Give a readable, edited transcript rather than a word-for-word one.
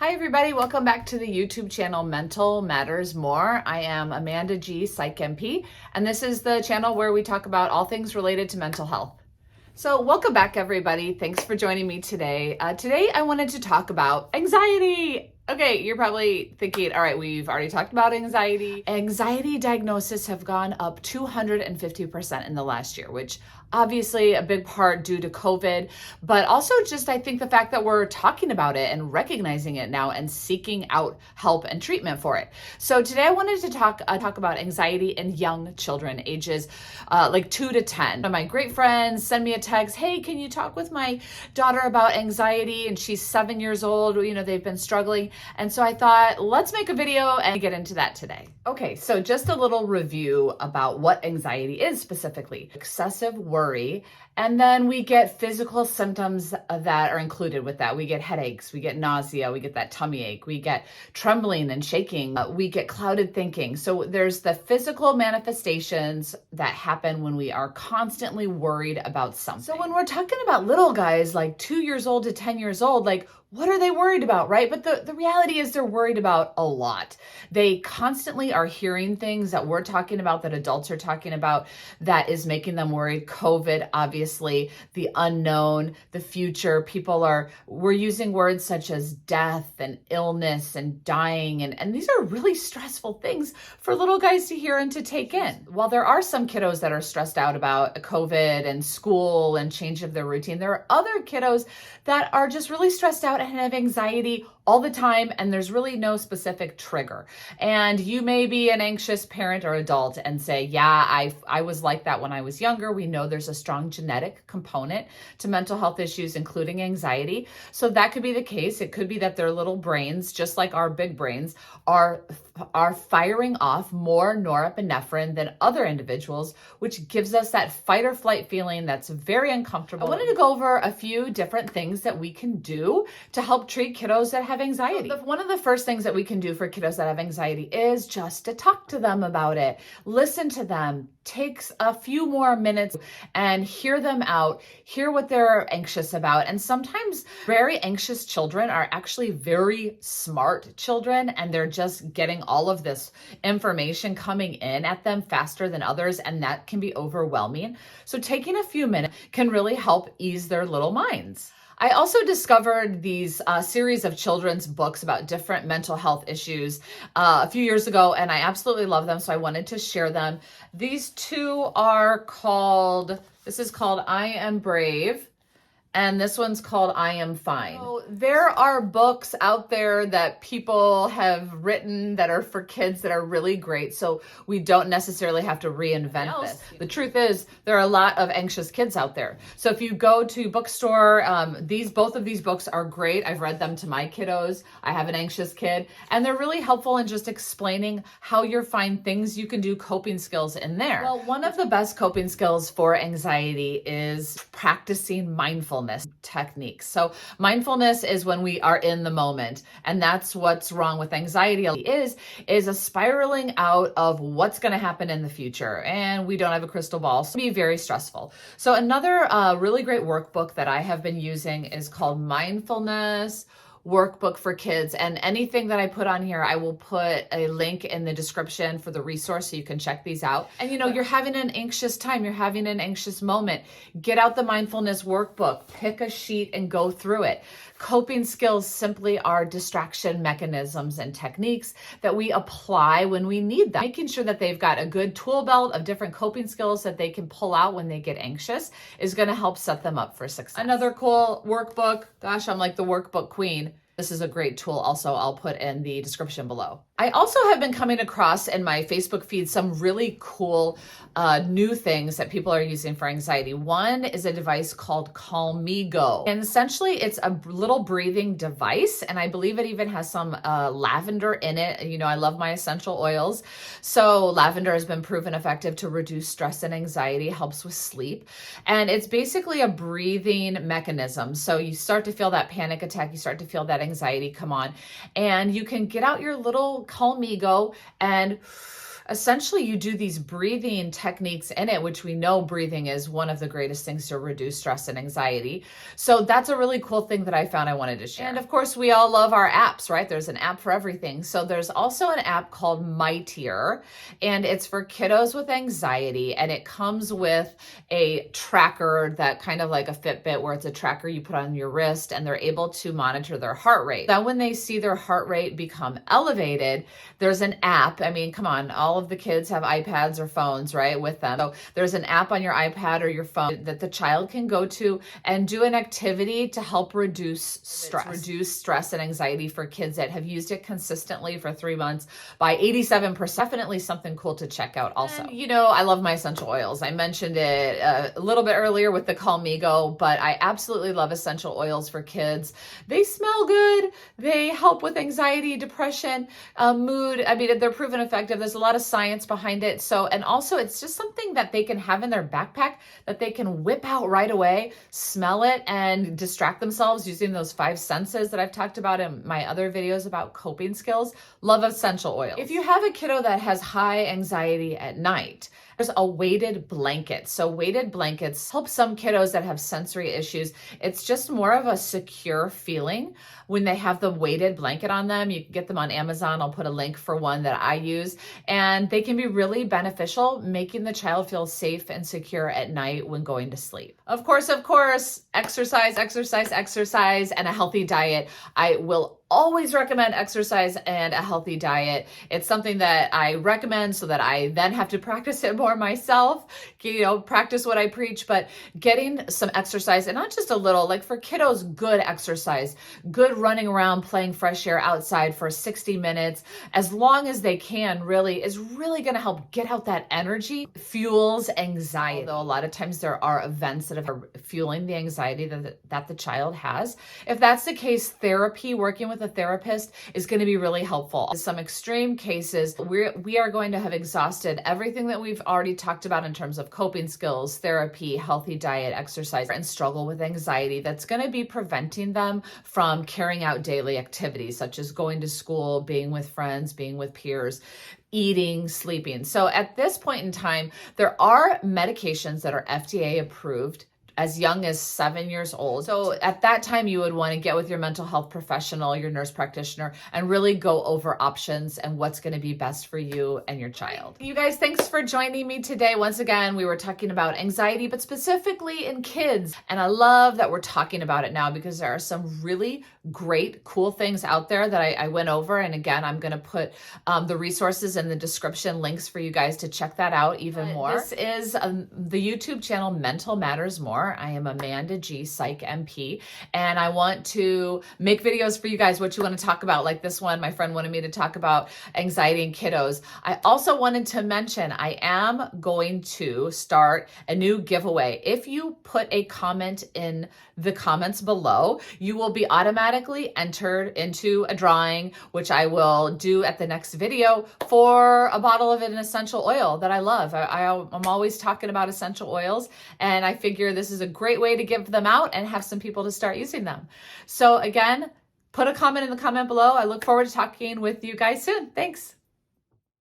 Hi everybody, welcome back to the YouTube channel Mental Matters More. I am Amanda G, Psych MP, and this is the channel where we talk about all things related to mental health. So welcome back everybody. Thanks for joining me today. Today I wanted to talk about anxiety. Okay, you're probably thinking, all right, we've already talked about anxiety. Anxiety diagnoses have gone up 250% in the last year, which obviously a big part due to COVID, but also just I think the fact that we're talking about it and recognizing it now and seeking out help and treatment for it. So today I wanted to talk about anxiety in young children, ages like 2 to 10. One of my great friends send me a text, hey, can you talk with my daughter about anxiety? And she's 7 years old, you know, they've been struggling. And so I thought, let's make a video and get into that today. Okay, so just a little review about what anxiety is specifically. Excessive worry, and then we get physical symptoms that are included with that. We get headaches, we get nausea, we get that tummy ache, we get trembling and shaking, we get clouded thinking. So there's the physical manifestations that happen when we are constantly worried about something. So when we're talking about little guys like 2 years old to 10 years old, like what are they worried about, right? But the reality is they're worried about a lot. They constantly are hearing things that we're talking about, that adults are talking about, that is making them worried. COVID, obviously, the unknown, the future. We're using words such as death and illness and dying. And these are really stressful things for little guys to hear and to take in. While there are some kiddos that are stressed out about COVID and school and change of their routine, there are other kiddos that are just really stressed out and have anxiety all the time, and there's really no specific trigger. And you may be an anxious parent or adult and say, yeah, I was like that when I was younger. We know there's a strong genetic component to mental health issues, including anxiety. So that could be the case. It could be that their little brains, just like our big brains, are firing off more norepinephrine than other individuals, which gives us that fight or flight feeling that's very uncomfortable. I wanted to go over a few different things that we can do to help treat kiddos that have anxiety. So one of the first things that we can do for kiddos that have anxiety is just to talk to them about it. Listen to them. Takes a few more minutes and hear them out, hear what they're anxious about. And sometimes very anxious children are actually very smart children, and they're just getting all of this information coming in at them faster than others, and that can be overwhelming. So taking a few minutes can really help ease their little minds. I also discovered these series of children's books about different mental health issues a few years ago, and I absolutely love them, so I wanted to share them. These two are this is called I Am Brave, and this one's called I Am Fine. So there are books out there that people have written that are for kids that are really great. So we don't necessarily have to reinvent this. The truth is there are a lot of anxious kids out there. So if you go to bookstore, both of these books are great. I've read them to my kiddos. I have an anxious kid, and they're really helpful in just explaining how you're fine, things you can do, coping skills in there. Well, one of the best coping skills for anxiety is practicing mindfulness techniques. So mindfulness is when we are in the moment, and that's what's wrong with anxiety is a spiraling out of what's going to happen in the future, and we don't have a crystal ball, so it can be very stressful. So another really great workbook that I have been using is called Mindfulness Workbook for Kids, and anything that I put on here, I will put a link in the description for the resource so you can check these out. And you know, you're having an anxious time, you're having an anxious moment, get out the mindfulness workbook, pick a sheet and go through it. Coping skills simply are distraction mechanisms and techniques that we apply when we need them. Making sure that they've got a good tool belt of different coping skills that they can pull out when they get anxious is going to help set them up for success. Another cool workbook, gosh, I'm like the workbook queen. This is a great tool also, I'll put in the description below. I also have been coming across in my Facebook feed some really cool new things that people are using for anxiety. One is a device called Calmigo. And essentially it's a little breathing device, and I believe it even has some lavender in it. You know, I love my essential oils. So lavender has been proven effective to reduce stress and anxiety, helps with sleep. And it's basically a breathing mechanism. So you start to feel that panic attack, you start to feel that anxiety come on, and you can get out your little Calmigo and essentially you do these breathing techniques in it, which we know breathing is one of the greatest things to reduce stress and anxiety. So that's a really cool thing that I found I wanted to share. And of course, we all love our apps, right? There's an app for everything. So there's also an app called Mightier, and it's for kiddos with anxiety. And it comes with a tracker that kind of like a Fitbit, where it's a tracker you put on your wrist and they're able to monitor their heart rate. Then when they see their heart rate become elevated, there's an app. I mean, come on, all of the kids have iPads or phones, right, with them. So there's an app on your iPad or your phone that the child can go to and do an activity to help reduce stress and anxiety for kids that have used it consistently for 3 months by 87%. Definitely something cool to check out also. And, you know, I love my essential oils. I mentioned it a little bit earlier with the Calmigo, but I absolutely love essential oils for kids. They smell good. They help with anxiety, depression, mood. I mean, they're proven effective. There's a lot of science behind it. So, and also it's just something that they can have in their backpack that they can whip out right away, smell it, and distract themselves using those 5 senses that I've talked about in my other videos about coping skills. Love essential oils. If you have a kiddo that has high anxiety at night, there's a weighted blanket. So weighted blankets help some kiddos that have sensory issues. It's just more of a secure feeling when they have the weighted blanket on them. You can get them on Amazon. I'll put a link for one that I use, and they can be really beneficial, making the child feel safe and secure at night when going to sleep. Of course, exercise, and a healthy diet. I will always recommend exercise and a healthy diet. It's something that I recommend so that I then have to practice it more myself, you know, practice what I preach, but getting some exercise, and not just a little, like for kiddos, good exercise, good running around, playing fresh air outside for 60 minutes, as long as they can, really is really going to help get out that energy, fuels anxiety. Although a lot of times there are events that are fueling the anxiety that the child has. If that's the case, therapy, working with a therapist is going to be really helpful. In some extreme cases, we are going to have exhausted everything that we've already talked about in terms of coping skills, therapy, healthy diet, exercise, and struggle with anxiety that's going to be preventing them from carrying out daily activities such as going to school, being with friends, being with peers, eating, sleeping. So at this point in time, there are medications that are FDA approved as young as 7 years old. So at that time, you would want to get with your mental health professional, your nurse practitioner, and really go over options and what's going to be best for you and your child. You guys, thanks for joining me today. Once again, we were talking about anxiety, but specifically in kids. And I love that we're talking about it now because there are some really great, cool things out there that I went over. And again, I'm going to put the resources in the description, links for you guys to check that out even more. This is the YouTube channel Mental Matters More. I am Amanda G, Psych MP, and I want to make videos for you guys what you want to talk about. Like this one, my friend wanted me to talk about anxiety in kiddos. I also wanted to mention I am going to start a new giveaway. If you put a comment in the comments below, you will be automatically entered into a drawing, which I will do at the next video, for a bottle of an essential oil that I love. I'm always talking about essential oils, and I figure this is a great way to give them out and have some people to start using them. So again, put a comment in the comment below. I look forward to talking with you guys soon. Thanks.